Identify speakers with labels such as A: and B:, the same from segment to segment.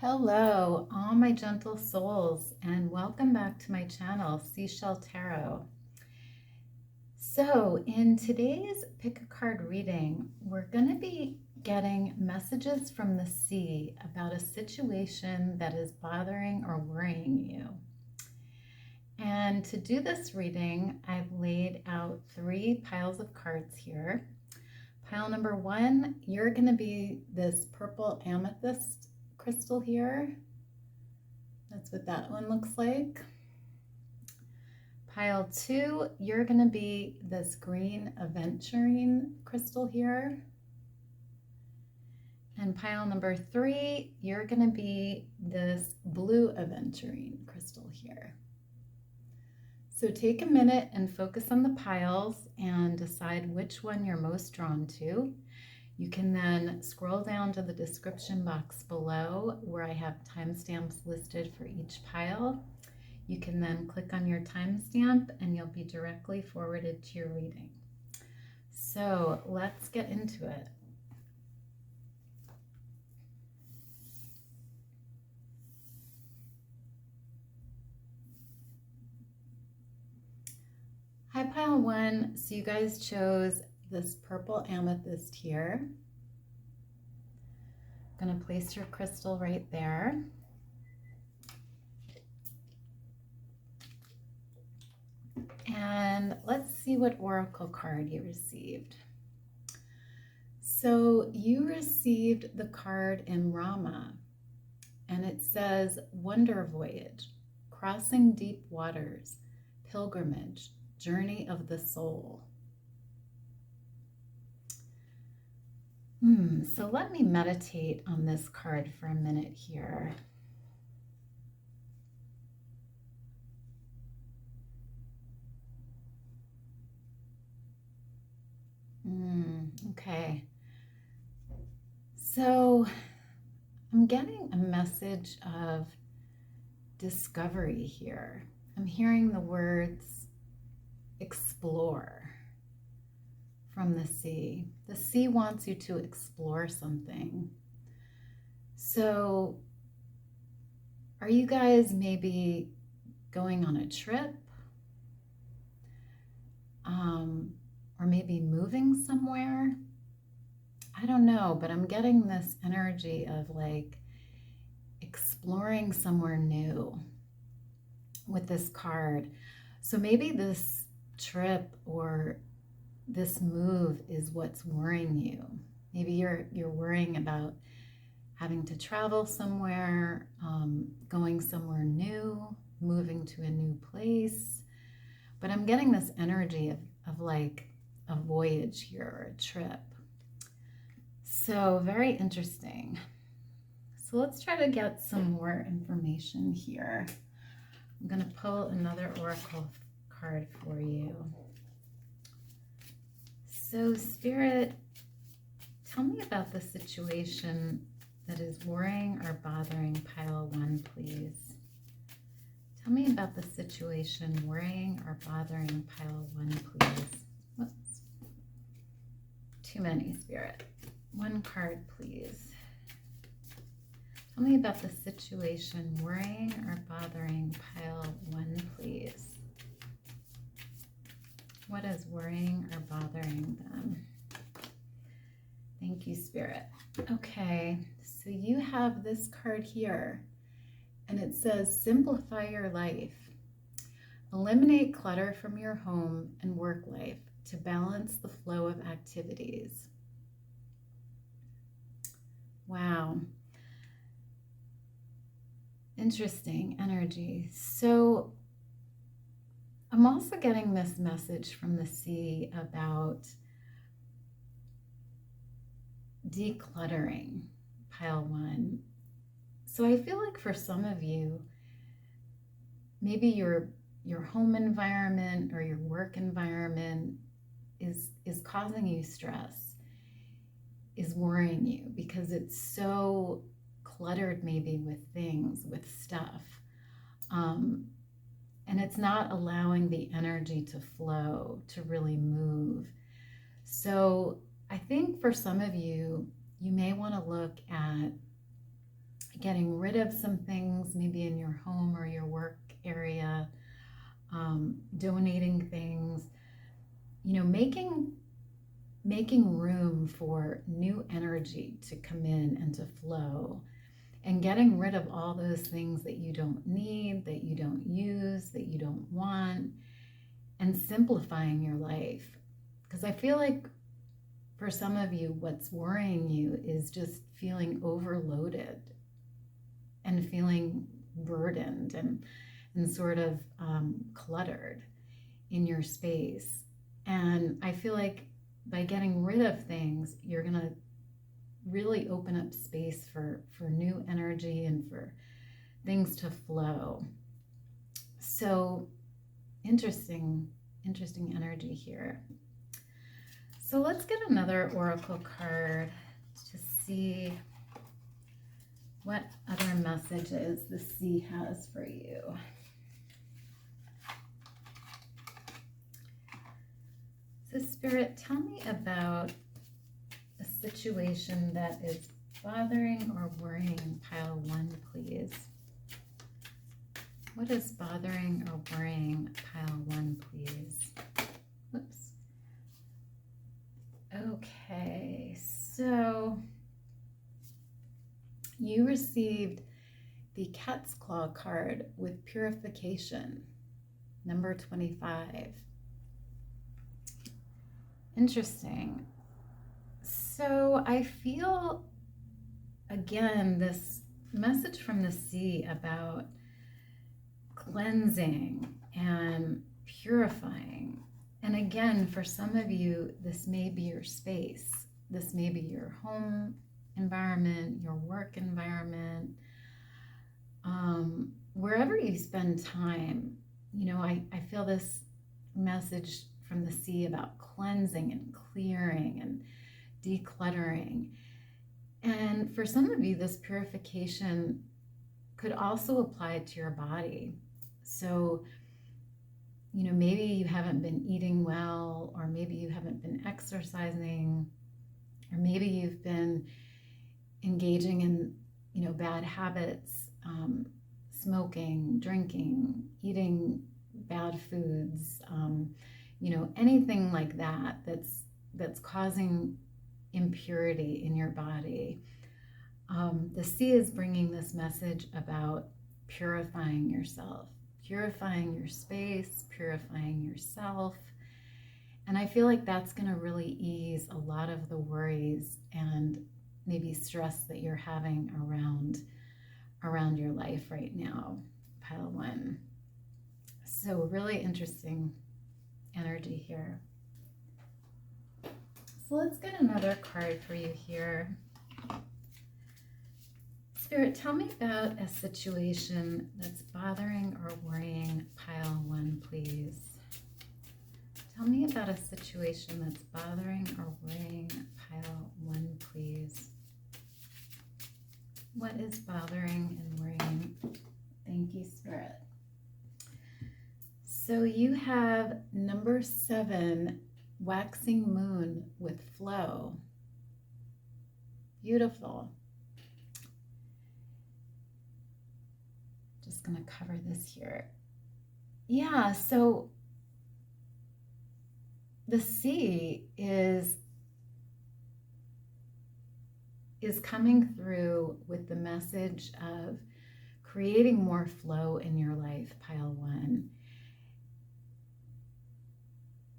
A: Hello, all my gentle souls, and welcome back to my channel, Seashell Tarot. So, in today's pick a card reading, we're going to be getting messages from the sea about a situation that is bothering or worrying you. And to do this reading, I've laid out 3 piles of cards here. Pile number 1, you're going to be this purple amethyst crystal here. That's what that one looks like. Pile 2, you're going to be this green aventurine crystal here. And pile number 3, you're going to be this blue aventurine crystal here. So take a minute and focus on the piles and decide which one you're most drawn to. You can then scroll down to the description box below where I have timestamps listed for each pile. You can then click on your timestamp and you'll be directly forwarded to your reading. So let's get into it. Hi, pile 1. So you guys chose this purple amethyst here. I'm going to place your crystal right there. And let's see what oracle card you received. So you received the card in Rama, and it says Wonder Voyage, Crossing Deep Waters, Pilgrimage, Journey of the Soul. So let me meditate on this card for a minute here. Okay. So I'm getting a message of discovery here. I'm hearing the words explore from the sea. The sea wants you to explore something. So are you guys maybe going on a trip? Or maybe moving somewhere? I don't know, but I'm getting this energy of like exploring somewhere new with this card. So maybe this trip or this move is what's worrying you. Maybe you're worrying about having to travel somewhere, going somewhere new, moving to a new place. But I'm getting this energy of like a voyage here or a trip. So very interesting. So let's try to get some more information here. I'm going to pull another oracle card for you. So Spirit, tell me about the situation that is worrying or bothering pile 1, please. Tell me about the situation worrying or bothering pile 1, please. Whoops. Too many, Spirit. 1 card, please. Tell me about the situation worrying or bothering pile 1, please. What is worrying or bothering them? Thank you, Spirit. Okay, so you have this card here, and it says, simplify your life. Eliminate clutter from your home and work life to balance the flow of activities. Wow. Interesting energy. So I'm also getting this message from the sea about decluttering, pile 1. So I feel like for some of you, maybe your home environment or your work environment is causing you stress, is worrying you because it's so cluttered maybe with things, with stuff. And it's not allowing the energy to flow, to really move. So I think for some of you, you may want to look at getting rid of some things, maybe in your home or your work area, donating things, making room for new energy to come in and to flow, and getting rid of all those things that you don't need, that you don't use, that you don't want, and simplifying your life. Because I feel like for some of you, what's worrying you is just feeling overloaded and feeling burdened and sort of cluttered in your space. And I feel like by getting rid of things, you're going to really open up space for new energy and for things to flow. So interesting energy here. So let's get another oracle card to see what other messages the sea has for you. So Spirit, tell me about a situation that is bothering or worrying pile 1, please. What is bothering or worrying pile 1, please? Whoops. Okay, so you received the Cat's Claw card with purification, number 25. Interesting. So I feel, again, this message from the sea about cleansing and purifying. And again, for some of you, this may be your space. This may be your home environment, your work environment, wherever you spend time. I feel this message from the sea about cleansing and clearing and decluttering. And for some of you, this purification could also apply to your body. So, maybe you haven't been eating well, or maybe you haven't been exercising, or maybe you've been engaging in, bad habits, smoking, drinking, eating bad foods, anything like that that's causing impurity in your body. The sea is bringing this message about purifying yourself, purifying your space, purifying yourself. And I feel like that's going to really ease a lot of the worries and maybe stress that you're having around your life right now, pile 1. So really interesting energy here. So let's get another card for you here. Spirit, tell me about a situation that's bothering or worrying pile 1, please. Tell me about a situation that's bothering or worrying pile 1, please. What is bothering and worrying? Thank you, Spirit. So you have number 7, waxing moon with flow. Beautiful. Just going to cover this here. Yeah, so the sea is coming through with the message of creating more flow in your life, pile 1.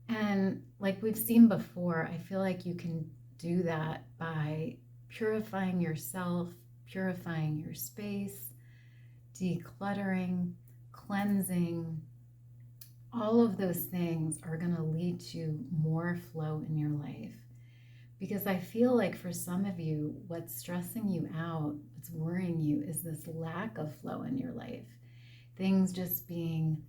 A: And like we've seen before, I feel like you can do that by purifying yourself, purifying your space, decluttering, cleansing. All of those things are going to lead to more flow in your life. Because I feel like for some of you, what's stressing you out, what's worrying you, is this lack of flow in your life. Things just being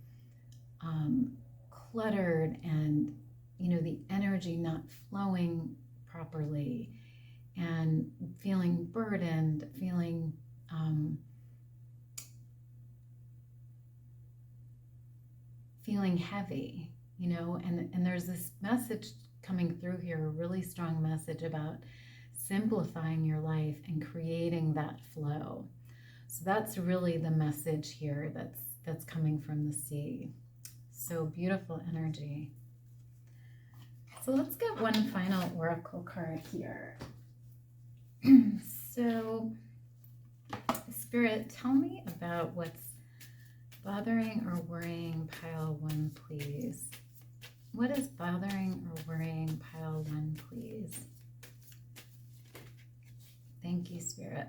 A: cluttered, and the energy not flowing properly, and feeling burdened, feeling heavy, and there's this message coming through here, a really strong message about simplifying your life and creating that flow. So that's really the message here that's coming from the sea. So beautiful energy. So let's get one final oracle card here. So, Spirit, tell me about what's bothering or worrying pile 1, please. What is bothering or worrying pile 1, please? Thank you, Spirit.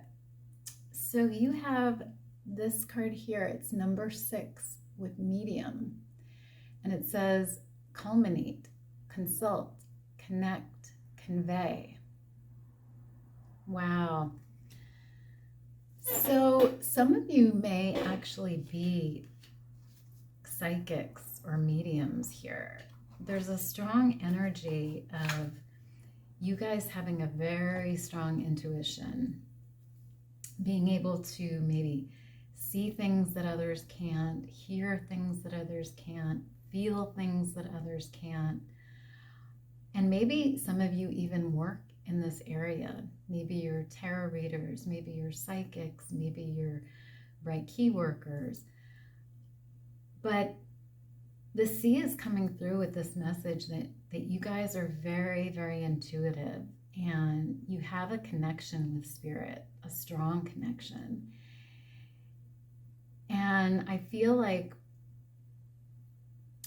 A: So you have this card here. It's number 6 with medium. And it says culminate, consult, connect, convey. Wow. So some of you may actually be psychics or mediums here. There's a strong energy of you guys having a very strong intuition, being able to maybe see things that others can't, hear things that others can't, feel things that others can't. And maybe some of you even work in this area. Maybe you're tarot readers, maybe you're psychics, maybe you're Reiki workers. But the sea is coming through with this message that you guys are very, very intuitive and you have a connection with spirit, a strong connection. And I feel like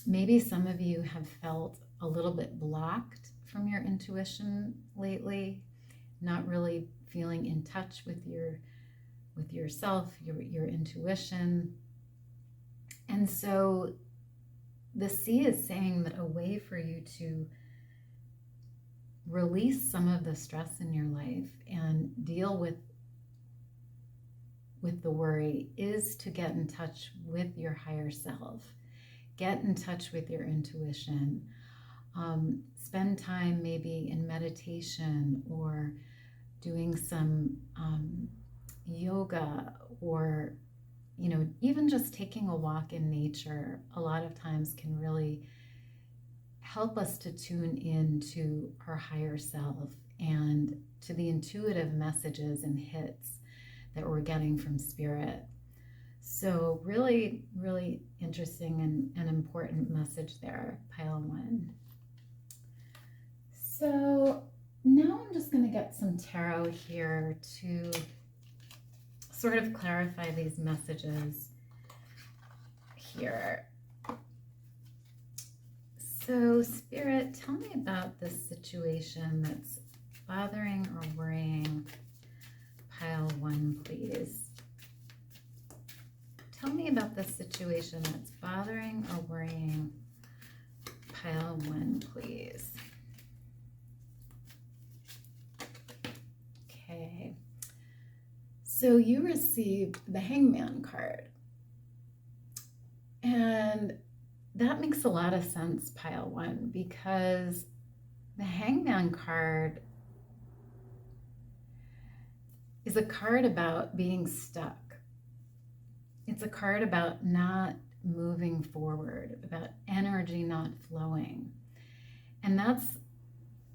A: maybe some of you have felt a little bit blocked from your intuition lately, not really feeling in touch with yourself, your intuition. And so the sea is saying that a way for you to release some of the stress in your life and deal with the worry is to get in touch with your higher self, get in touch with your intuition. Spend time maybe in meditation or doing some yoga, or even just taking a walk in nature a lot of times can really help us to tune in to our higher self and to the intuitive messages and hits that we're getting from spirit. So really, really interesting and important message there, pile 1. So now I'm just going to get some tarot here to sort of clarify these messages here. So Spirit, tell me about this situation that's bothering or worrying pile 1, please. Tell me about this situation that's bothering or worrying pile 1, please. Okay. So you received the Hangman card. And that makes a lot of sense, pile 1, because the Hangman card is a card about being stuck. It's a card about not moving forward, about energy not flowing. And that's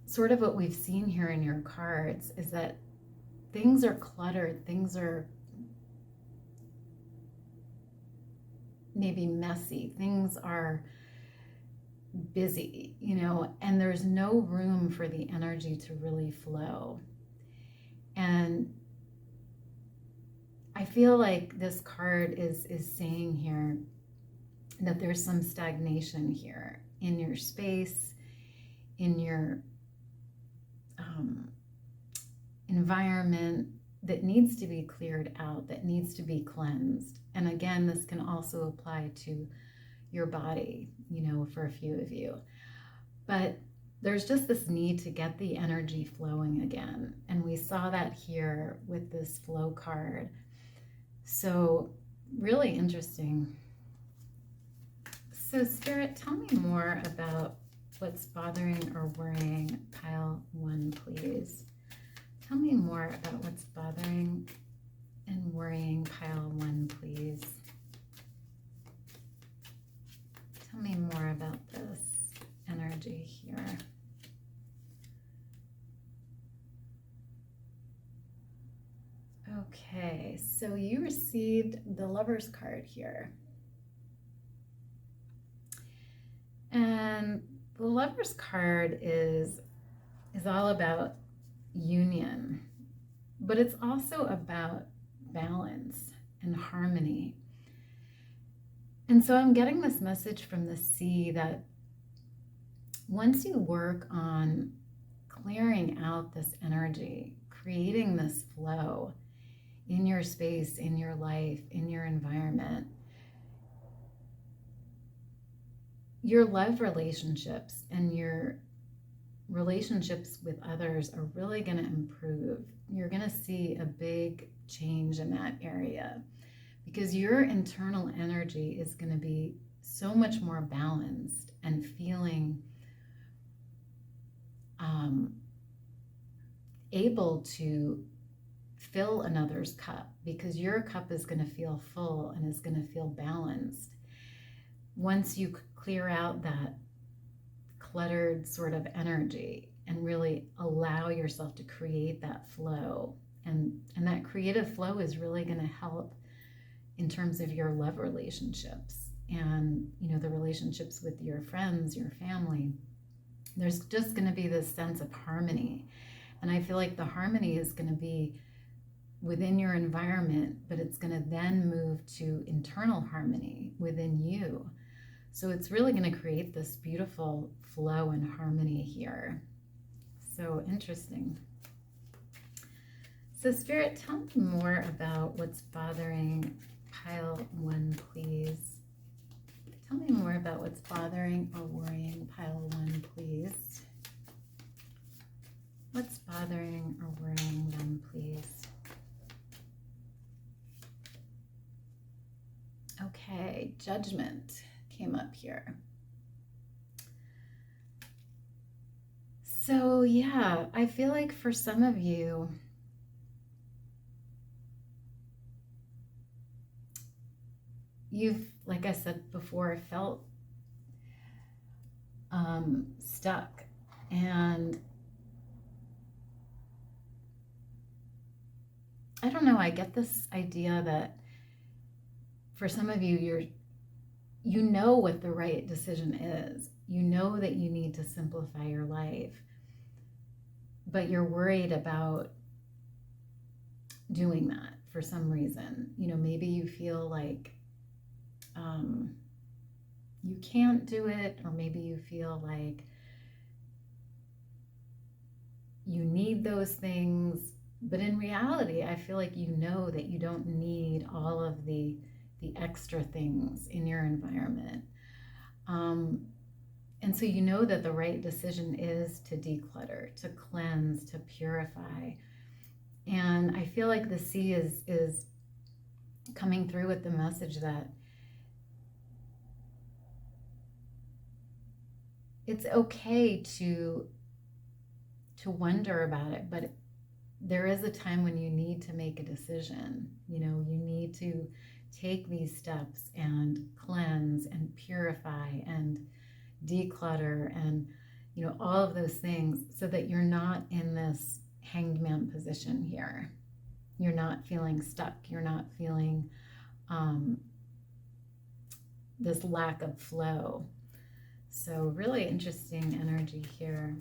A: sort of what we've seen here in your cards, is that things are cluttered, things are maybe messy, things are busy, and there's no room for the energy to really flow. And I feel like this card is saying here that there's some stagnation here in your space, in your environment, that needs to be cleared out, that needs to be cleansed. And again, this can also apply to your body, for a few of you. But there's just this need to get the energy flowing again. And we saw that here with this flow card. So really interesting. So Spirit, tell me more about what's bothering or worrying pile 1, please. Tell me more about what's bothering and worrying pile 1, please. Tell me more about this energy here. Okay, so you received the Lover's card here. And the Lover's card is all about union, but it's also about balance and harmony. And so I'm getting this message from the sea that once you work on clearing out this energy, creating this flow in your space, in your life, in your environment, your love relationships and your relationships with others are really going to improve. You're going to see a big change in that area because your internal energy is going to be so much more balanced and feeling able to fill another's cup, because your cup is going to feel full and is going to feel balanced. Once you clear out that cluttered sort of energy and really allow yourself to create that flow, and that creative flow is really going to help in terms of your love relationships and, you know, the relationships with your friends, your family. There's just going to be this sense of harmony. And I feel like the harmony is going to be within your environment, but it's going to then move to internal harmony within you. So it's really going to create this beautiful flow and harmony here. So interesting. So Spirit, tell me more about what's bothering pile 1, please. Tell me more about what's bothering or worrying pile 1, please. What's bothering or worrying them, please? Okay, Judgment came up here. So yeah, I feel like for some of you, you've, like I said before, felt stuck, and I don't know, I get this idea that for some of you, you know what the right decision is. You know that you need to simplify your life, but you're worried about doing that for some reason. You know, maybe you feel like you can't do it, or maybe you feel like you need those things. But in reality, I feel like you know that you don't need all of the extra things in your environment. And so you know that the right decision is to declutter, to cleanse, to purify. And I feel like the sea is coming through with the message that it's okay to wonder about it, but there is a time when you need to make a decision. You know, you need to take these steps and cleanse and purify and declutter and, you know, all of those things, so that you're not in this hanged man position here. You're not feeling stuck. You're not feeling this lack of flow. So really interesting energy here.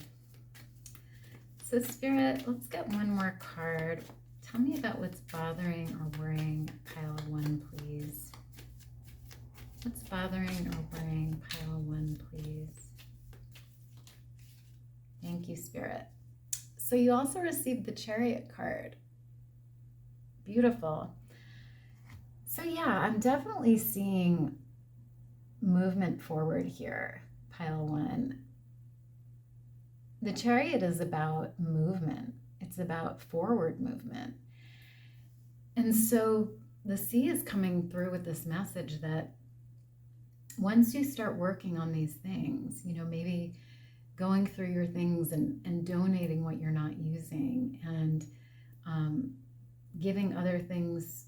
A: So Spirit, let's get one more card. Tell me about what's bothering or worrying pile 1, please. What's bothering or worrying pile 1, please? Thank you, Spirit. So you also received the Chariot card. Beautiful. So yeah, I'm definitely seeing movement forward here, pile 1. The Chariot is about movement. It's about forward movement. And so the sea is coming through with this message that once you start working on these things, you know, maybe going through your things and donating what you're not using, and giving other things,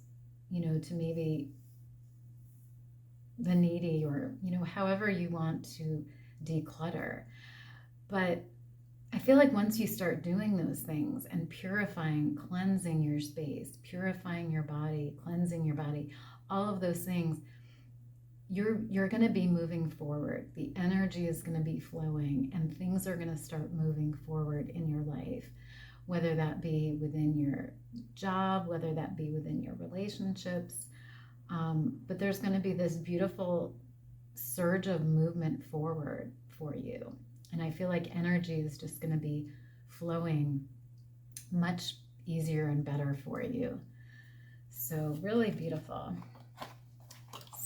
A: you know, to maybe the needy, or, you know, however you want to declutter. But I feel like once you start doing those things and purifying, cleansing your space, purifying your body, cleansing your body, all of those things, you're going to be moving forward. The energy is going to be flowing and things are going to start moving forward in your life, whether that be within your job, whether that be within your relationships. But there's going to be this beautiful surge of movement forward for you. And I feel like energy is just going to be flowing much easier and better for you. So really beautiful.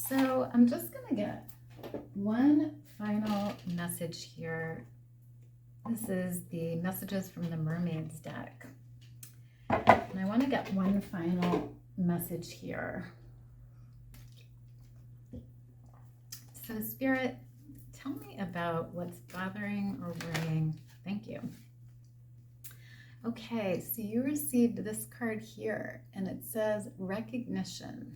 A: So I'm just going to get one final message here. This is the messages from the mermaids deck. And I want to get one final message here. So Spirit, tell me about what's bothering or worrying. Thank you. Okay, so you received this card here, and it says recognition.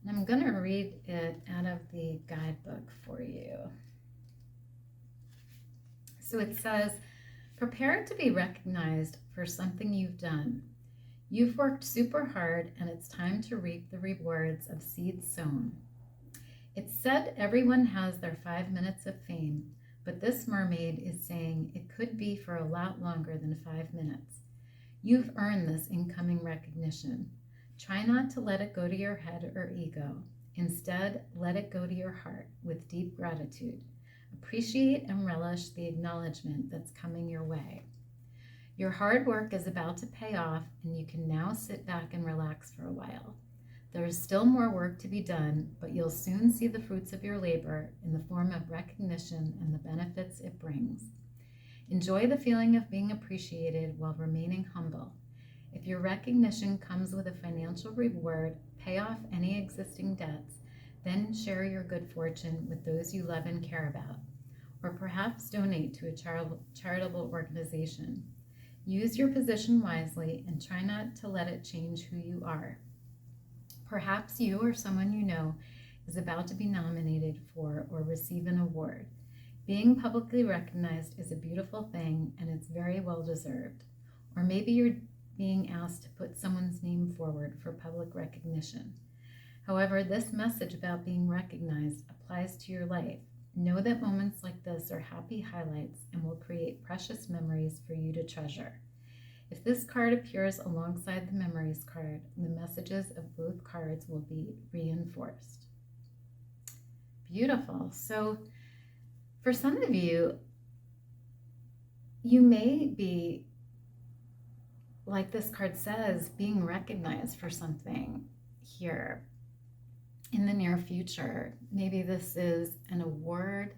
A: And I'm going to read it out of the guidebook for you. So it says, prepare to be recognized for something you've done. You've worked super hard, and it's time to reap the rewards of seeds sown. It's said everyone has their 5 minutes of fame, but this mermaid is saying it could be for a lot longer than 5 minutes. You've earned this incoming recognition. Try not to let it go to your head or ego. Instead, let it go to your heart with deep gratitude. Appreciate and relish the acknowledgement that's coming your way. Your hard work is about to pay off, and you can now sit back and relax for a while. There is still more work to be done, but you'll soon see the fruits of your labor in the form of recognition and the benefits it brings. Enjoy the feeling of being appreciated while remaining humble. If your recognition comes with a financial reward, pay off any existing debts, then share your good fortune with those you love and care about, or perhaps donate to a charitable organization. Use your position wisely and try not to let it change who you are. Perhaps you or someone you know is about to be nominated for or receive an award. Being publicly recognized is a beautiful thing, and it's very well deserved. Or maybe you're being asked to put someone's name forward for public recognition. However, this message about being recognized applies to your life. Know that moments like this are happy highlights and will create precious memories for you to treasure. If this card appears alongside the memories card, the messages of both cards will be reinforced. Beautiful. So for some of you, you may be, like this card says, being recognized for something here in the near future. Maybe this is an award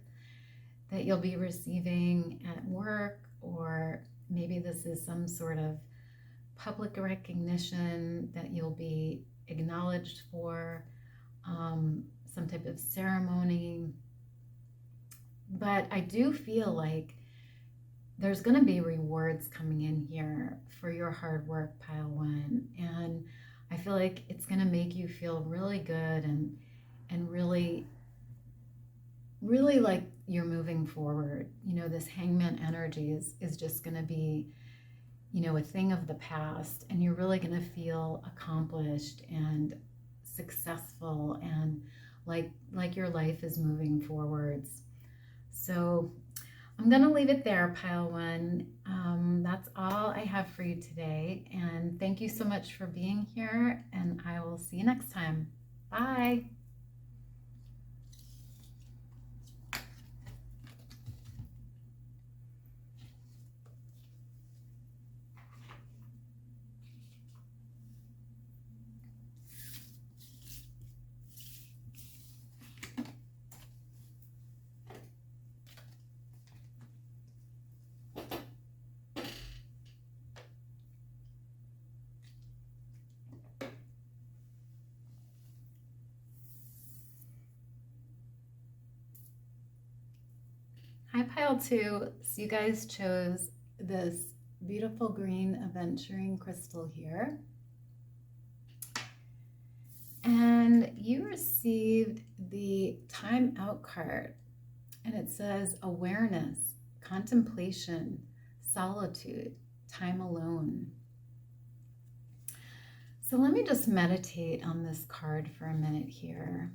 A: that you'll be receiving at work, or maybe this is some sort of public recognition that you'll be acknowledged for, some type of ceremony. But I do feel like there's going to be rewards coming in here for your hard work, pile one. And I feel like it's going to make you feel really good and really, really like you're moving forward. You know, this hangman energy is just going to be, you know, a thing of the past, and you're really going to feel accomplished and successful and like your life is moving forwards. So I'm going to leave it there, pile one. That's all I have for you today. And thank you so much for being here, and I will see you next time. Bye. Hi, pile two. So you guys chose this beautiful green Aventurine crystal here. And you received the time out card, and it says awareness, contemplation, solitude, time alone. So let me just meditate on this card for a minute here.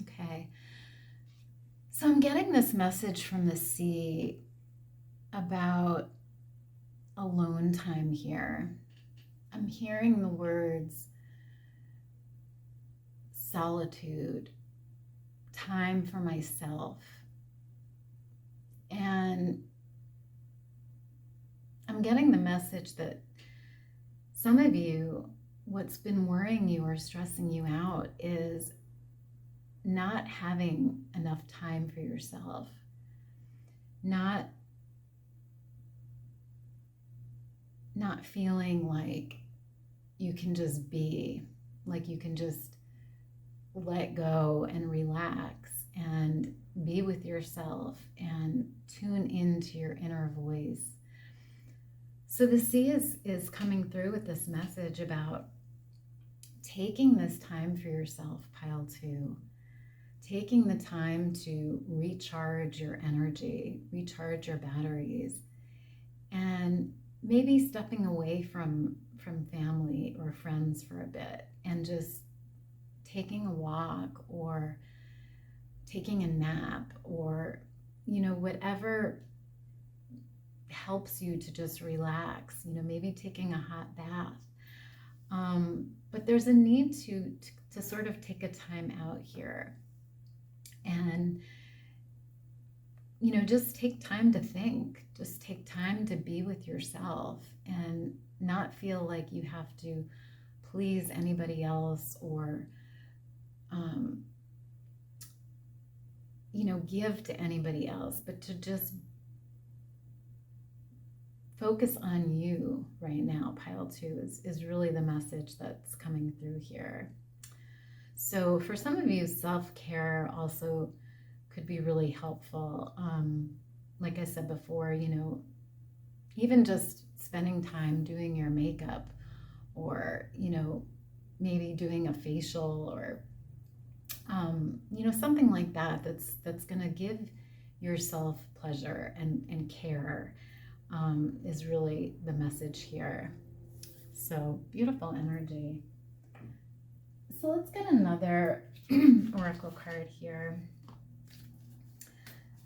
A: Okay. So I'm getting this message from the sea about alone time here. I'm hearing the words solitude, time for myself. And I'm getting the message that some of you, what's been worrying you or stressing you out is not having enough time for yourself, not feeling like you can just be, like you can just let go and relax and be with yourself and tune into your inner voice. So the sea is coming through with this message about taking this time for yourself, pile 2. Taking the time to recharge your energy, recharge your batteries, and maybe stepping away from family or friends for a bit and just taking a walk or taking a nap or, whatever helps you to just relax, maybe taking a hot bath. But there's a need to sort of take a time out here and, just take time to think, just take time to be with yourself and not feel like you have to please anybody else or, give to anybody else, but to just focus on you right now. Pile 2 is really the message that's coming through here. So for some of you, self-care also could be really helpful. Like I said before, even just spending time doing your makeup or, maybe doing a facial or, something like that that's going to give yourself pleasure and care is really the message here. So beautiful energy. So let's get another oracle card here.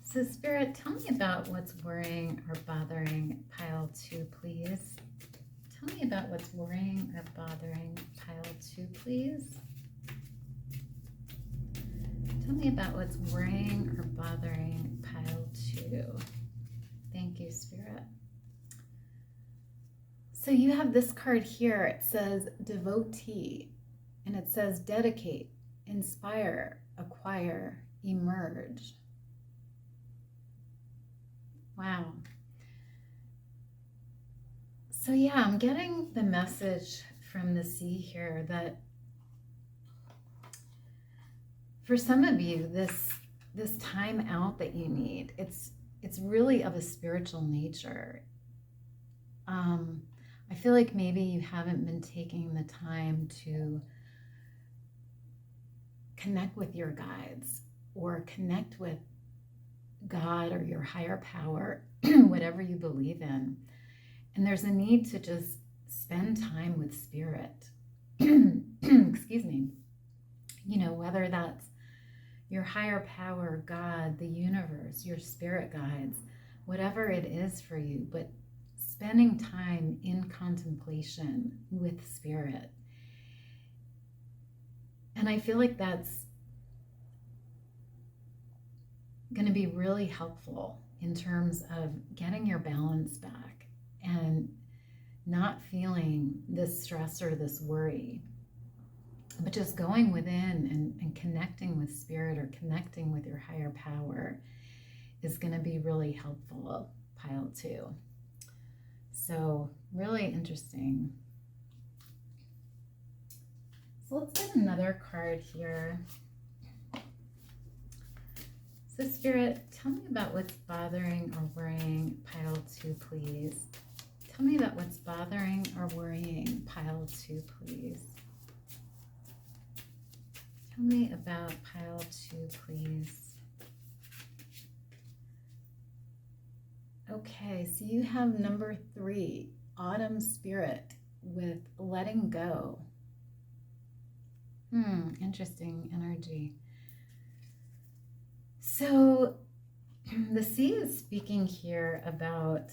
A: So Spirit, tell me about what's worrying or bothering pile 2, please. Tell me about what's worrying or bothering pile 2, please. Tell me about what's worrying or bothering pile 2. Thank you, Spirit. So you have this card here. It says devotee, and it says dedicate, inspire, acquire, emerge. Wow. So yeah, I'm getting the message from the sea here that for some of you, this time out that you need, it's really of a spiritual nature. I feel like maybe you haven't been taking the time to connect with your guides or connect with God or your higher power, whatever you believe in. And there's a need to just spend time with spirit. Excuse me. Whether that's your higher power, God, the universe, your spirit guides, whatever it is for you, but spending time in contemplation with spirit. And I feel like that's going to be really helpful in terms of getting your balance back and not feeling this stress or this worry, but just going within and connecting with spirit or connecting with your higher power is going to be really helpful, pile 2. So really interesting. So let's get another card here. So Spirit, tell me about what's bothering or worrying pile 2, please. Tell me about what's bothering or worrying pile 2, please. Tell me about pile 2, please. Okay, so you have number 3, autumn spirit with letting go. Interesting energy. So the sea is speaking here about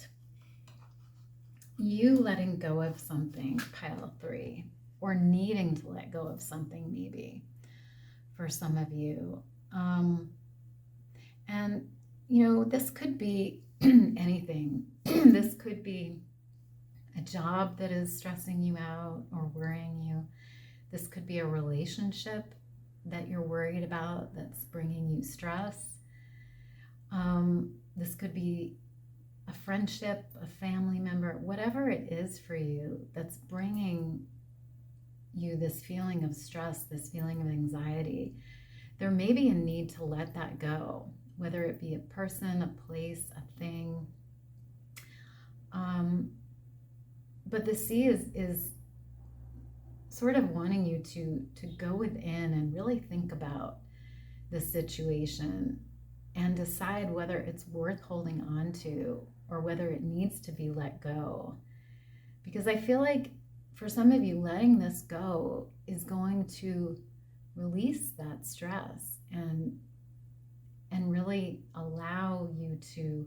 A: you letting go of something, pile 3, or needing to let go of something maybe for some of you. And, you know, this could be anything. This could be a job that is stressing you out or worrying you. This could be a relationship that you're worried about that's bringing you stress. This could be a friendship, a family member, whatever it is for you that's bringing you this feeling of stress, this feeling of anxiety. There may be a need to let that go, whether it be a person, a place, a thing. But the sea is sort of wanting you to go within and really think about the situation and decide whether it's worth holding on to or whether it needs to be let go. Because I feel like for some of you, letting this go is going to release that stress and really allow you to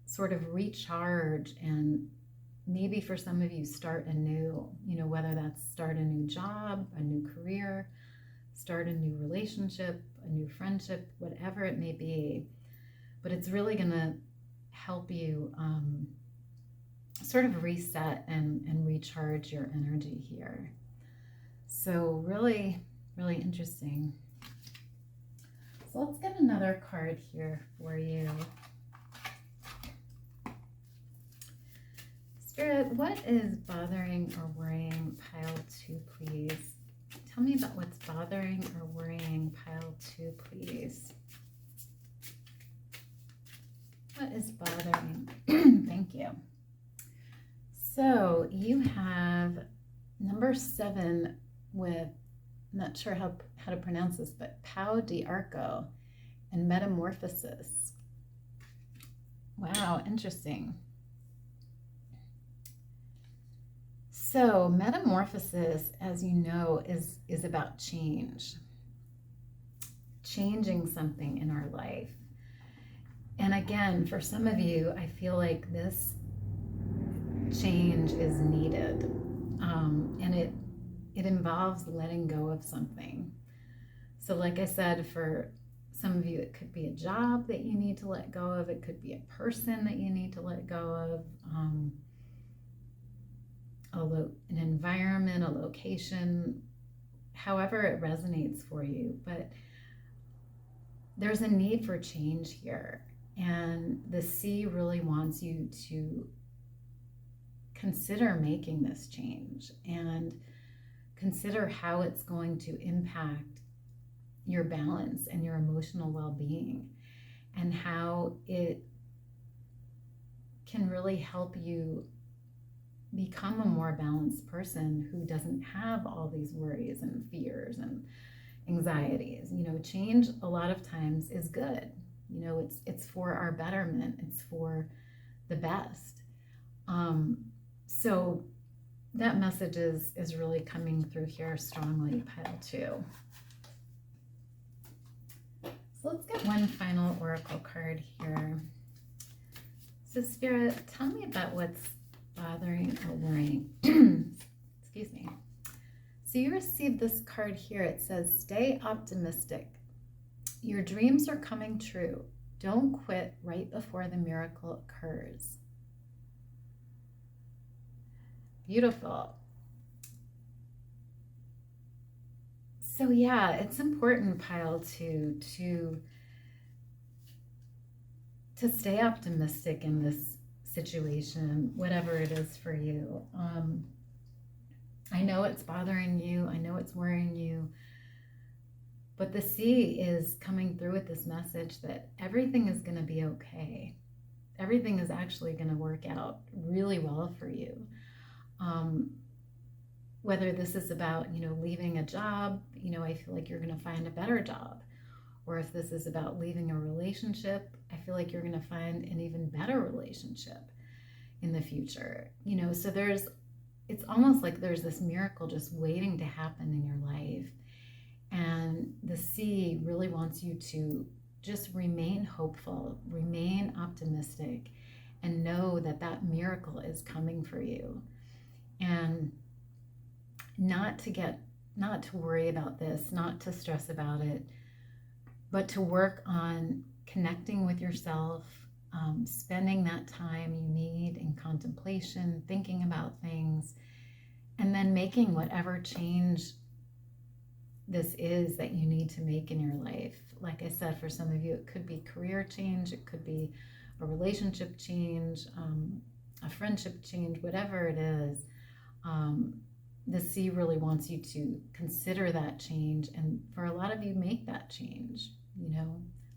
A: sort of recharge and maybe for some of you start anew, you know, whether that's start a new job, a new career, start a new relationship, a new friendship, whatever it may be. But it's really going to help you sort of reset and recharge your energy here. So really, really interesting. So let's get another card here for you. Spirit, what is bothering or worrying pile 2, please? Tell me about what's bothering or worrying pile 2, please. What is bothering? Thank you. So you have number 7 with, I'm not sure how to pronounce this, but Pau di Arco and metamorphosis. Wow, interesting. So metamorphosis, as you know, is about change. Changing something in our life. And again, for some of you, I feel like this change is needed. And it involves letting go of something. So like I said, for some of you, it could be a job that you need to let go of. It could be a person that you need to let go of. An environment, a location, however it resonates for you. But there's a need for change here. And the sea really wants you to consider making this change and consider how it's going to impact your balance and your emotional well-being and how it can really help you become a more balanced person who doesn't have all these worries and fears and anxieties. You know, change a lot of times is good. You know, it's for our betterment. It's for the best. So that message is really coming through here strongly, pile 2. So let's get one final oracle card here. So Spirit, tell me about what's bothering or worrying. Excuse me. So you received this card here. It says, stay optimistic. Your dreams are coming true. Don't quit right before the miracle occurs. Beautiful. So yeah, it's important, pile 2, to stay optimistic in this situation, whatever it is for you. I know it's bothering you. I know it's worrying you. But the sea is coming through with this message that everything is going to be okay. Everything is actually going to work out really well for you. whether this is about, leaving a job, I feel like you're going to find a better job. Or if this is about leaving a relationship, I feel like you're going to find an even better relationship in the future. So it's almost like there's this miracle just waiting to happen in your life. And the sea really wants you to just remain hopeful, remain optimistic, and know that that miracle is coming for you. And not to worry about this, not to stress about it, but to work on connecting with yourself, spending that time you need in contemplation, thinking about things, and then making whatever change this is that you need to make in your life. Like I said, for some of you, it could be career change, it could be a relationship change, a friendship change, whatever it is. The sea really wants you to consider that change, and for a lot of you, make that change.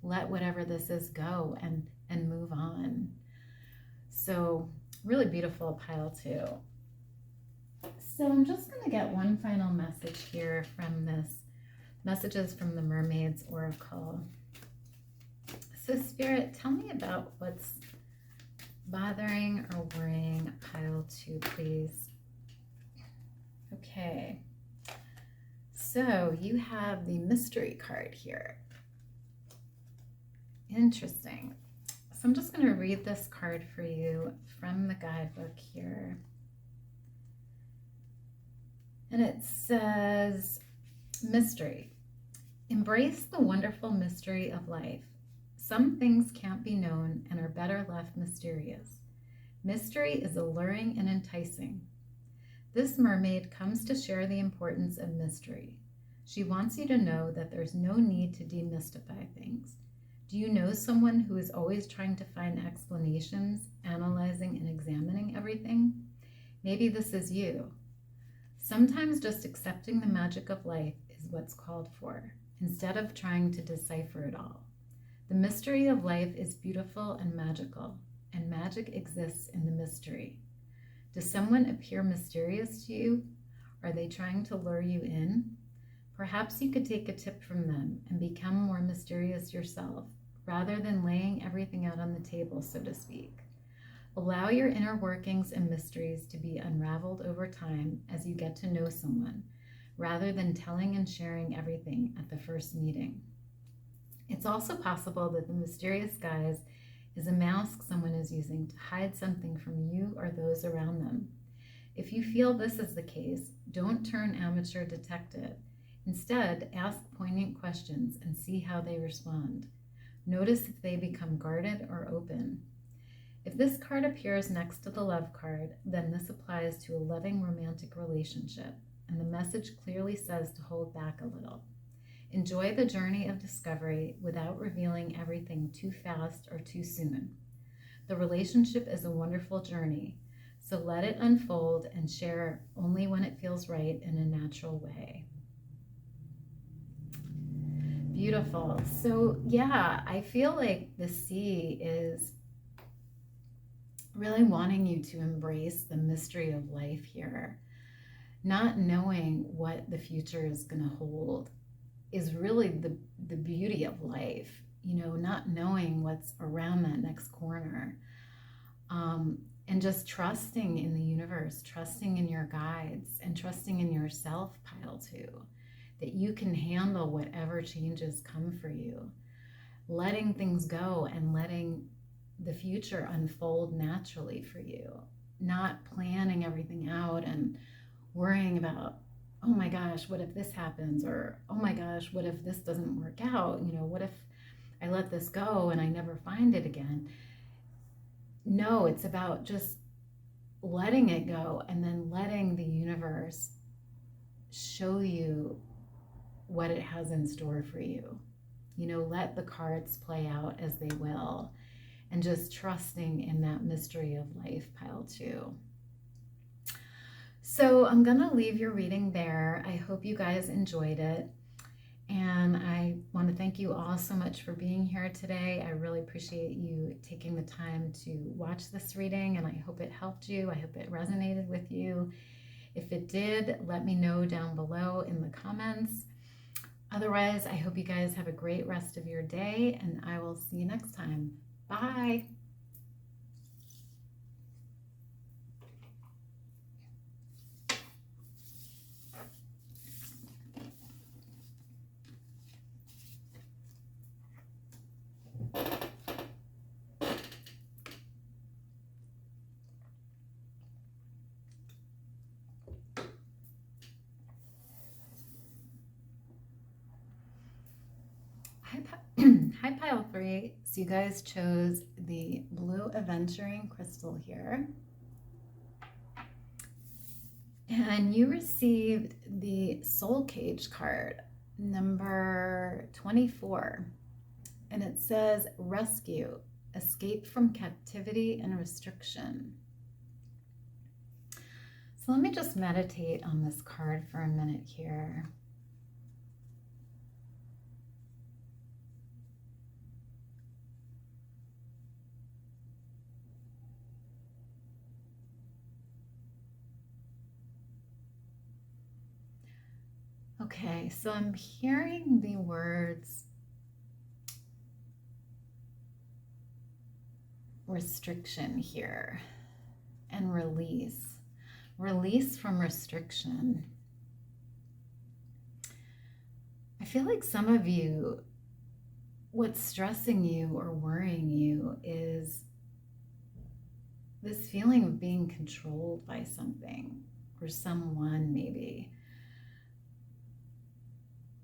A: Let whatever this is go and move on. So really beautiful, pile 2. So I'm just going to get one final message here from this Messages from the Mermaids Oracle. So Spirit, tell me about what's bothering or worrying pile 2, please. Okay, so you have the mystery card here. Interesting. So I'm just going to read this card for you from the guidebook here. And it says, mystery. Embrace the wonderful mystery of life. Some things can't be known and are better left mysterious. Mystery is alluring and enticing. This mermaid comes to share the importance of mystery. She wants you to know that there's no need to demystify things. Do you know someone who is always trying to find explanations, analyzing and examining everything? Maybe this is you. Sometimes just accepting the magic of life is what's called for, instead of trying to decipher it all. The mystery of life is beautiful and magical, and magic exists in the mystery. Does someone appear mysterious to you? Are they trying to lure you in? Perhaps you could take a tip from them and become more mysterious yourself, rather than laying everything out on the table, so to speak. Allow your inner workings and mysteries to be unraveled over time as you get to know someone, rather than telling and sharing everything at the first meeting. It's also possible that the mysterious guise is a mask someone is using to hide something from you or those around them. If you feel this is the case, don't turn amateur detective. Instead, ask poignant questions and see how they respond. Notice if they become guarded or open. If this card appears next to the love card, then this applies to a loving romantic relationship, and the message clearly says to hold back a little. Enjoy the journey of discovery without revealing everything too fast or too soon. The relationship is a wonderful journey, so let it unfold and share only when it feels right in a natural way. Beautiful. So yeah, I feel like the sea is really wanting you to embrace the mystery of life here. Not knowing what the future is going to hold is really the beauty of life, not knowing what's around that next corner. And just trusting in the universe, trusting in your guides, and trusting in yourself, pile 2, that you can handle whatever changes come for you. Letting things go and letting the future unfold naturally for you, not planning everything out and worrying about, oh my gosh, what if this happens? Or, oh my gosh, what if this doesn't work out? What if I let this go and I never find it again? No, it's about just letting it go and then letting the universe show you what it has in store for you. Let the cards play out as they will, and just trusting in that mystery of life, pile 2. So I'm going to leave your reading there. I hope you guys enjoyed it. And I want to thank you all so much for being here today. I really appreciate you taking the time to watch this reading, and I hope it helped you. I hope it resonated with you. If it did, let me know down below in the comments. Otherwise, I hope you guys have a great rest of your day, and I will see you next time. Bye. Hi, Pile 3. So you guys chose the blue Aventurine crystal here. And you received the Soul Cage card, number 24. And it says, rescue, escape from captivity and restriction. So let me just meditate on this card for a minute here. Okay, so I'm hearing the words restriction here and release. Release from restriction. I feel like some of you, what's stressing you or worrying you is this feeling of being controlled by something or someone maybe.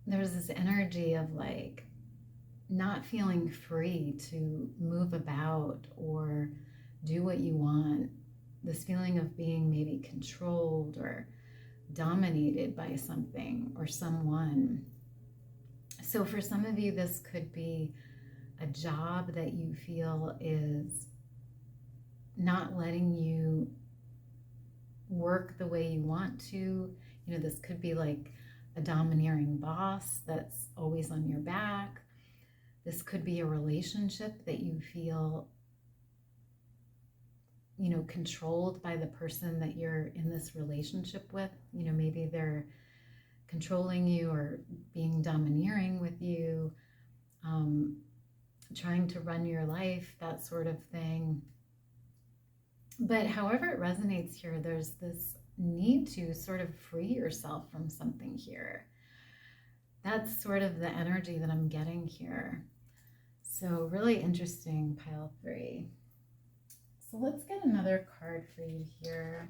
A: There's this energy of like not feeling free to move about or do what you want. This feeling of being maybe controlled or dominated by something or someone. So for some of you, this could be a job that you feel is not letting you work the way you want to. You know, this could be like a domineering boss that's always on your back. This could be a relationship that you feel, you know, controlled by the person that you're in this relationship with. You know, maybe they're controlling you or being domineering with you, trying to run your life, that sort of thing. But however it resonates here, there's this need to sort of free yourself from something here. That's sort of the energy that I'm getting here. So really interesting, Pile 3. So let's get another card for you here.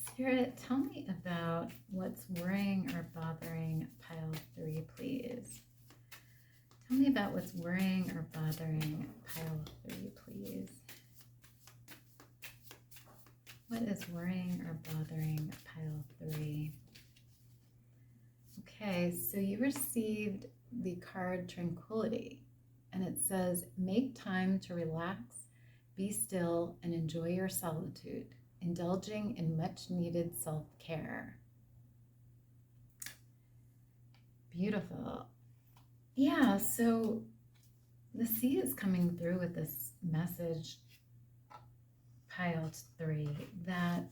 A: Spirit, tell me about what's worrying or bothering Pile 3, please. Tell me about what's worrying or bothering Pile 3, please. What is worrying or bothering Pile 3? Okay, so you received the card Tranquility, and it says, make time to relax, be still, and enjoy your solitude, indulging in much needed self-care. Beautiful. Yeah, so the sea is coming through with this message, Pile 3, that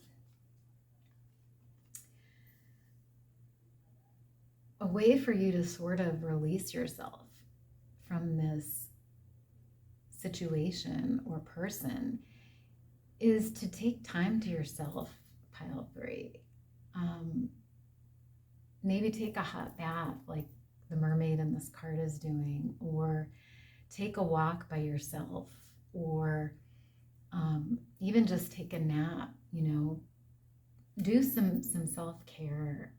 A: a way for you to sort of release yourself from this situation or person is to take time to yourself, Pile 3. Maybe take a hot bath like the mermaid in this card is doing, or take a walk by yourself, or even just take a nap, you know, do some self-care.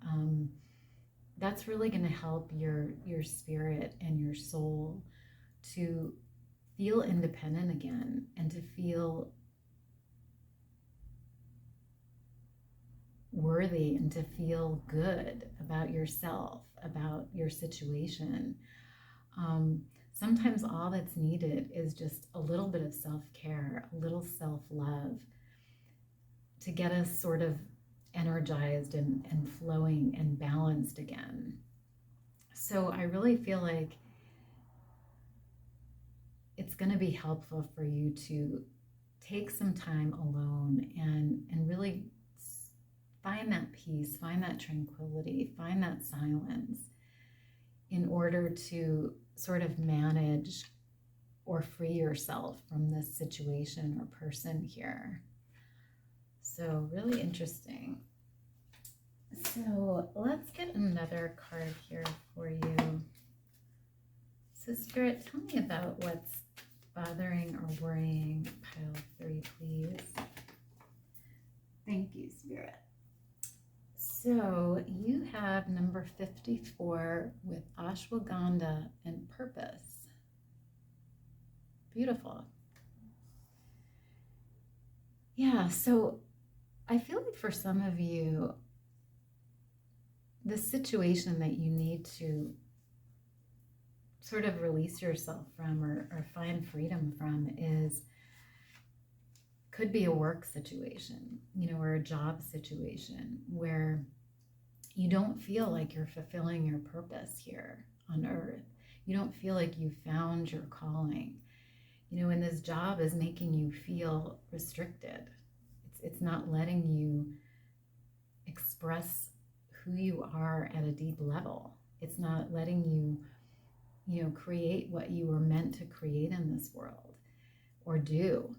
A: That's really going to help your spirit and your soul to feel independent again and to feel worthy and to feel good about yourself, about your situation. Sometimes all that's needed is just a little bit of self-care, a little self-love to get us sort of energized and flowing and balanced again. So I really feel like it's going to be helpful for you to take some time alone and really find that peace, find that tranquility, find that silence in order to sort of manage or free yourself from this situation or person here. So really interesting. So let's get another card here for you. So Spirit, tell me about what's bothering or worrying pile 3, please. Thank you, Spirit. So you have number 54 with ashwagandha and purpose. Beautiful. Yeah, so I feel like for some of you, the situation that you need to sort of release yourself from or find freedom from could be a work situation, or a job situation where you don't feel like you're fulfilling your purpose here on earth. You don't feel like you found your calling, and this job is making you feel restricted. It's not letting you express who you are at a deep level. It's not letting you, create what you were meant to create in this world or do.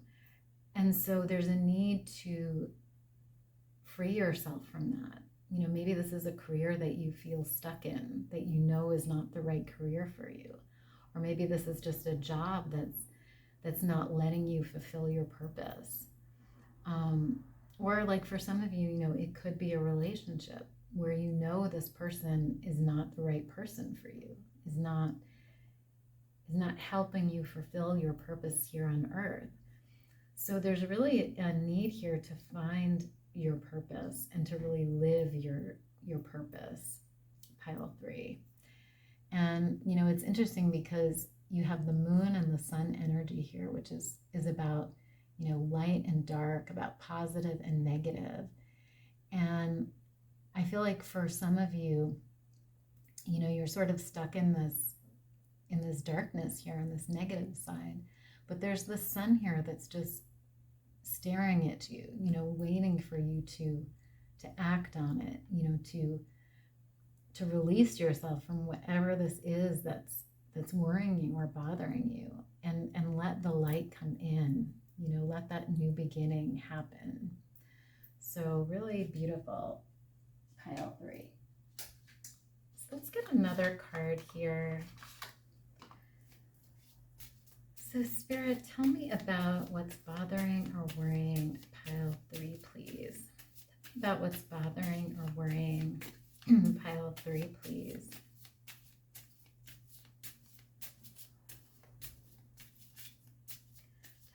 A: And so there's a need to free yourself from that. Maybe this is a career that you feel stuck in, that is not the right career for you. Or maybe this is just a job that's not letting you fulfill your purpose. Or like for some of you, it could be a relationship where this person is not the right person for you, is not helping you fulfill your purpose here on earth. So there's really a need here to find your purpose and to really live your purpose, pile 3. And, it's interesting because you have the moon and the sun energy here, which is about, light and dark, about positive and negative. And I feel like for some of you, you're sort of stuck in this darkness here, on this negative side. But there's the sun here that's just staring at you, waiting for you to act on it, to release yourself from whatever this is that's worrying you or bothering you, and let the light come in, let that new beginning happen. So really beautiful, pile 3. So let's get another card here. So Spirit, tell me about what's bothering or worrying pile 3, please. Tell me about what's bothering or worrying pile 3, please.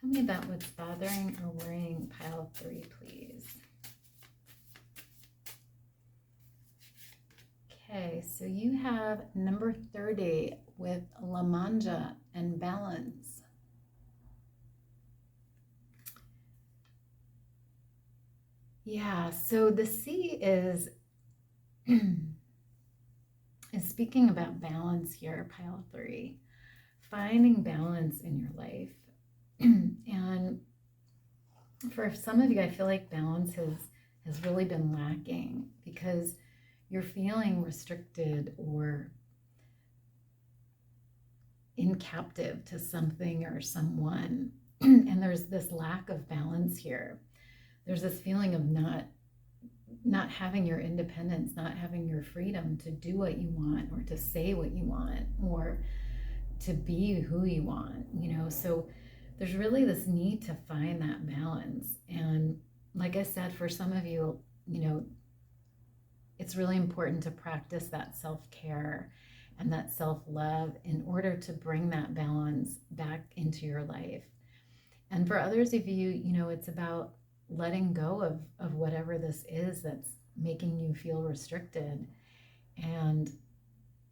A: Tell me about what's bothering or worrying pile 3, please. Okay, so you have number 30 with La Manja and balance. Yeah, so the sea is speaking about balance here, pile 3. Finding balance in your life. And for some of you, I feel like balance has really been lacking because you're feeling restricted or in captive to something or someone. And there's this lack of balance here. There's this feeling of not having your independence, not having your freedom to do what you want or to say what you want or to be who you want, So there's really this need to find that balance. And like I said, for some of you, it's really important to practice that self-care and that self-love in order to bring that balance back into your life. And for others of you, it's about letting go of whatever this is that's making you feel restricted and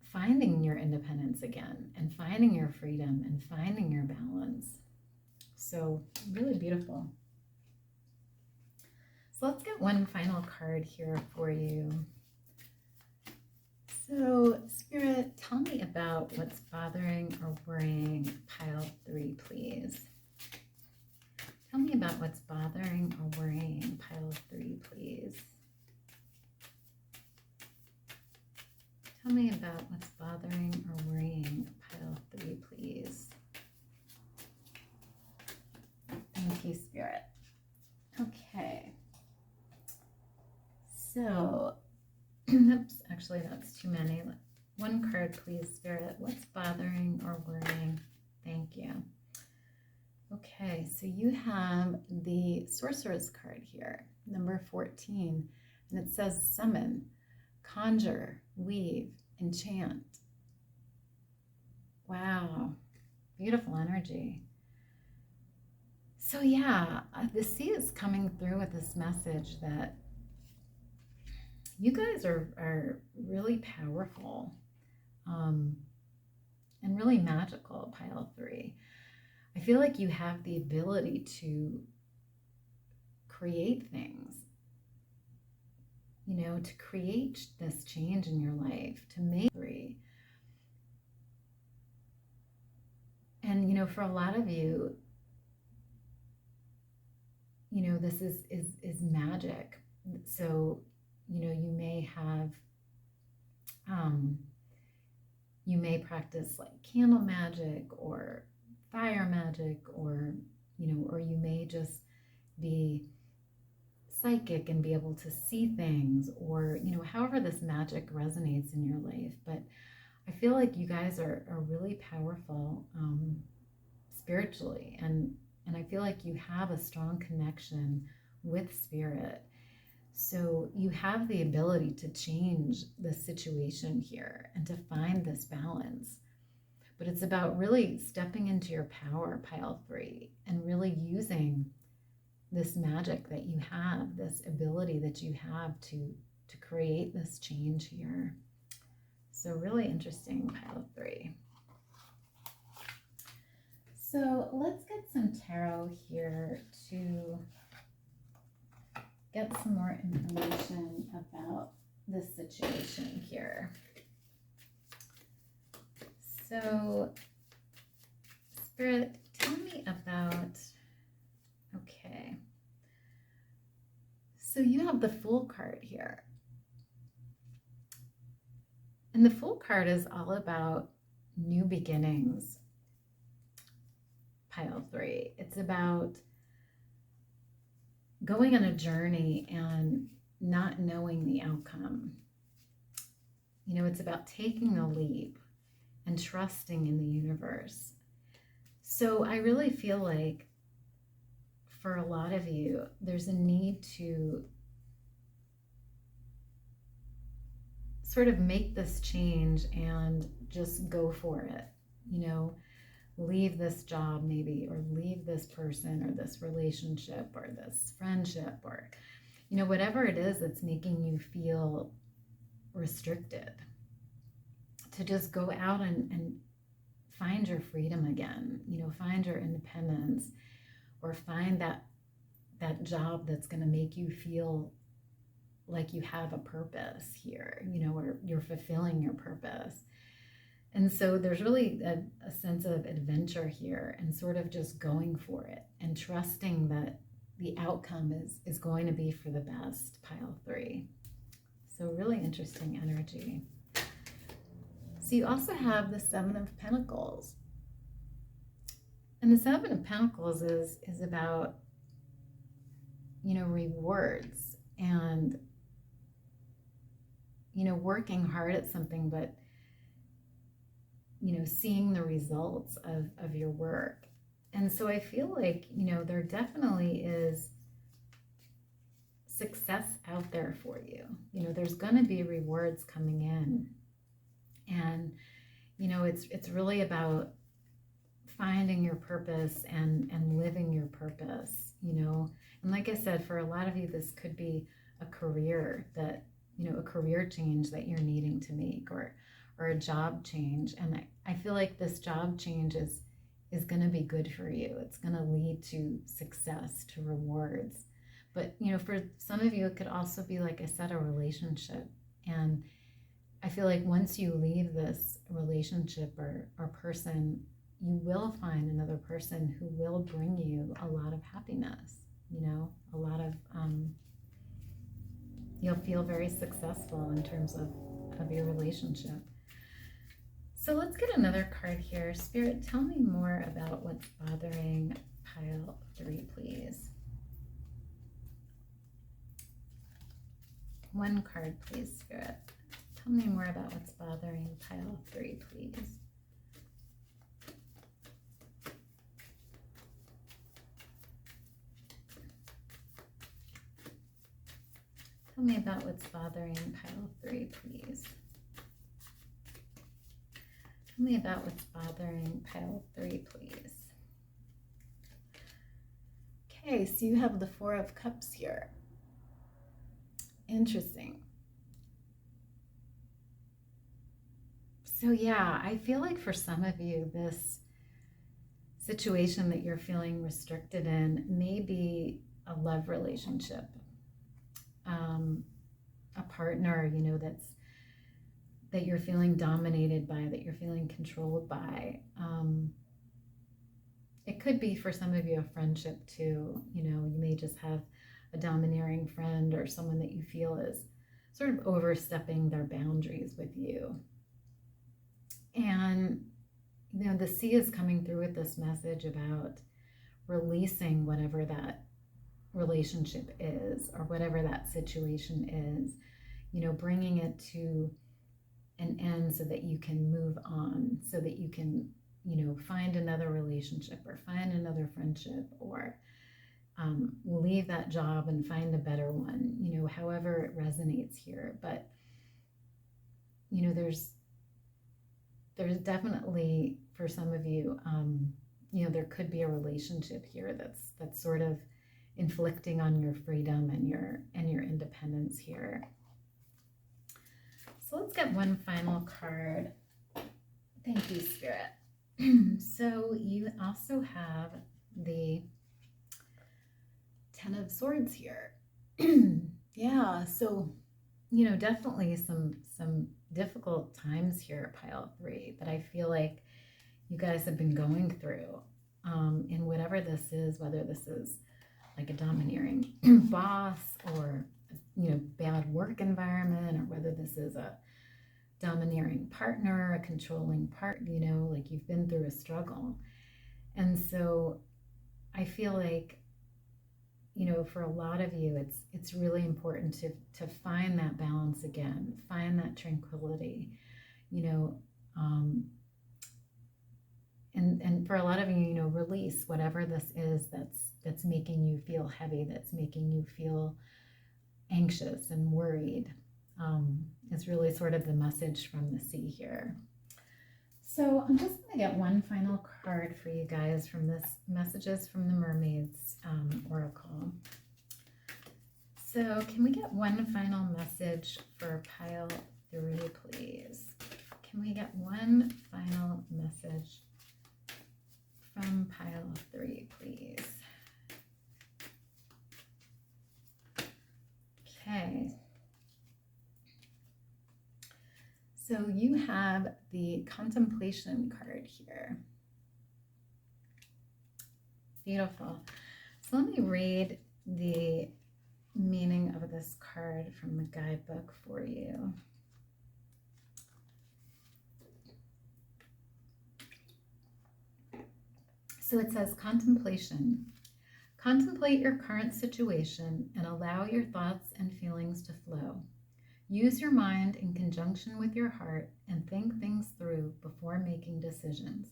A: finding your independence again and finding your freedom and finding your balance. So really beautiful. So let's get one final card here for you. So Spirit, tell me about what's bothering or worrying pile 3, please. Tell me about what's bothering or worrying. Pile of 3, please. Tell me about what's bothering or worrying. Pile of 3, please. Thank you, Spirit. Okay. So, oops, actually that's too many. One card, please, Spirit. What's bothering or worrying? Thank you. Okay, so you have the Sorceress card here, number 14, and it says summon, conjure, weave, enchant. Wow, beautiful energy. So yeah, the sea is coming through with this message that you guys are really powerful and really magical, pile 3. I feel like you have the ability to create things, you know, to create this change in your life, to make 3. And, you know, for a lot of you, you know, this is magic. So, you know, you may have, you may practice like candle magic or fire magic, or, you know, or you may just be psychic and be able to see things, or, you know, however this magic resonates in your life. But I feel like you guys are really powerful spiritually, and I feel like you have a strong connection with spirit. So you have the ability to change the situation here and to find this balance. But it's about really stepping into your power, pile 3, and really using this magic that you have, this ability that you have to create this change here. So really interesting, pile 3. So let's get some tarot here to get some more information about this situation here. So, Spirit, tell me about, okay. So you have the Fool card here. And the Fool card is all about new beginnings, pile 3. It's about going on a journey and not knowing the outcome. You know, it's about taking a leap and trusting in the universe. So I really feel like for a lot of you, there's a need to sort of make this change and just go for it. You know, leave this job maybe, or leave this person or this relationship or this friendship, or, you know, whatever it is that's making you feel restricted, to just go out and find your freedom again, you know, find your independence, or find that job that's going to make you feel like you have a purpose here, you know, or you're fulfilling your purpose. And so there's really a sense of adventure here, and sort of just going for it and trusting that the outcome is going to be for the best, pile 3. So really interesting energy. So you also have the 7 of Pentacles. And the 7 of Pentacles is about, you know, rewards and, you know, working hard at something, but, you know, seeing the results of your work. And so I feel like, you know, there definitely is success out there for you. You know, there's going to be rewards coming in. And, you know, it's really about finding your purpose and living your purpose, you know. And like I said, for a lot of you, this could be a career that, you know, a career change that you're needing to make, or a job change. And I feel like this job change is going to be good for you. It's going to lead to success, to rewards. But, you know, for some of you, it could also be, like I said, a relationship. And I feel like once you leave this relationship or person, you will find another person who will bring you a lot of happiness, you know, a lot of, you'll feel very successful in terms of your relationship. So let's get another card here. Spirit, tell me more about what's bothering pile 3, please. One card, please, Spirit. Tell me more about what's bothering pile 3, please. Tell me about what's bothering pile 3, please. Tell me about what's bothering pile 3, please. Okay, so you have the 4 of Cups here. Interesting. So yeah, I feel like for some of you, this situation that you're feeling restricted in may be a love relationship. A partner, you know, that you're feeling dominated by, that you're feeling controlled by. It could be for some of you a friendship too. You know, you may just have a domineering friend or someone that you feel is sort of overstepping their boundaries with you. And, you know, the sea is coming through with this message about releasing whatever that relationship is or whatever that situation is, you know, bringing it to an end so that you can move on, so that you can, you know, find another relationship or find another friendship or leave that job and find a better one, you know, however it resonates here. But, you know, there's definitely, for some of you, you know, there could be a relationship here that's sort of inflicting on your freedom and your independence here. So let's get one final card. Thank you, Spirit. So you also have the 10 of Swords here. Yeah, so, you know, definitely some difficult times here, pile 3, that I feel like you guys have been going through in whatever this is, whether this is like a domineering boss or, you know, bad work environment, or whether this is a domineering partner, a controlling partner, you know, like you've been through a struggle. And so I feel like, you know, for a lot of you, it's really important to find that balance again, find that tranquility, you know, and for a lot of you, you know, release whatever this is that's making you feel heavy, that's making you feel anxious and worried. Is really sort of the message from the sea here. So I'm just going to get one final card for you guys from this Messages from the Mermaids Oracle. So can we get one final message for pile 3, please? Can we get one final message from pile 3, please? Okay. So you have the Contemplation card here. Beautiful. So let me read the meaning of this card from the guidebook for you. So it says contemplation. Contemplate your current situation and allow your thoughts and feelings to flow. Use your mind in conjunction with your heart and think things through before making decisions.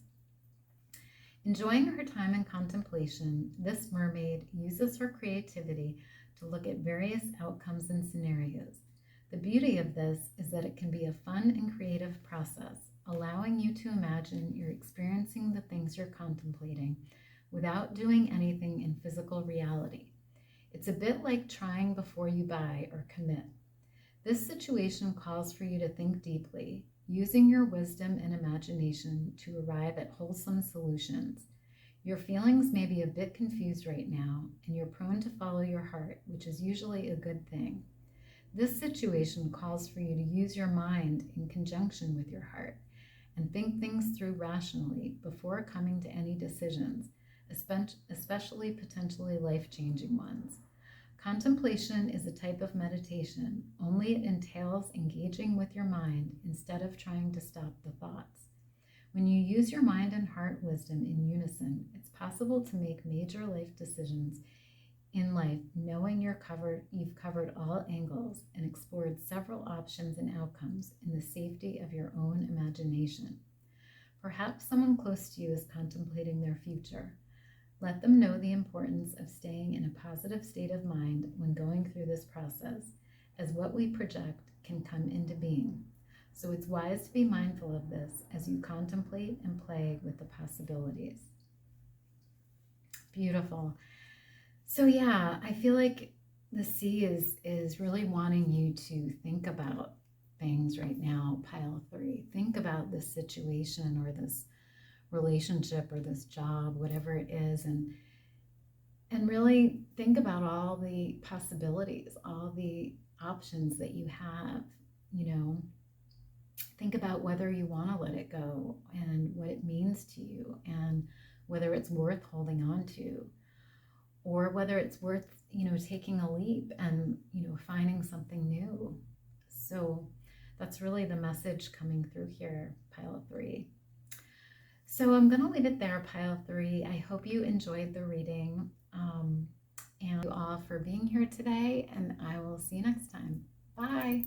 A: Enjoying her time in contemplation, this mermaid uses her creativity to look at various outcomes and scenarios. The beauty of this is that it can be a fun and creative process, allowing you to imagine you're experiencing the things you're contemplating without doing anything in physical reality. It's a bit like trying before you buy or commit. This situation calls for you to think deeply, using your wisdom and imagination to arrive at wholesome solutions. Your feelings may be a bit confused right now, and you're prone to follow your heart, which is usually a good thing. This situation calls for you to use your mind in conjunction with your heart and think things through rationally before coming to any decisions, especially potentially life-changing ones. Contemplation is a type of meditation, only it entails engaging with your mind instead of trying to stop the thoughts. When you use your mind and heart wisdom in unison, it's possible to make major life decisions in life knowing you've covered all angles and explored several options and outcomes in the safety of your own imagination. Perhaps someone close to you is contemplating their future. Let them know the importance of staying in a positive state of mind when going through this process, as what we project can come into being. So it's wise to be mindful of this as you contemplate and play with the possibilities. Beautiful. So yeah, I feel like the sea is really wanting you to think about things right now, pile 3. Think about this situation or this relationship or this job, whatever it is, and really think about all the possibilities, all the options that you have. Think about whether you want to let it go and what it means to you, and whether it's worth holding on to, or whether it's worth taking a leap and finding something new. So that's really the message coming through here, pile 3. So I'm going to leave it there, pile 3. I hope you enjoyed the reading, and thank you all for being here today, and I will see you next time. Bye.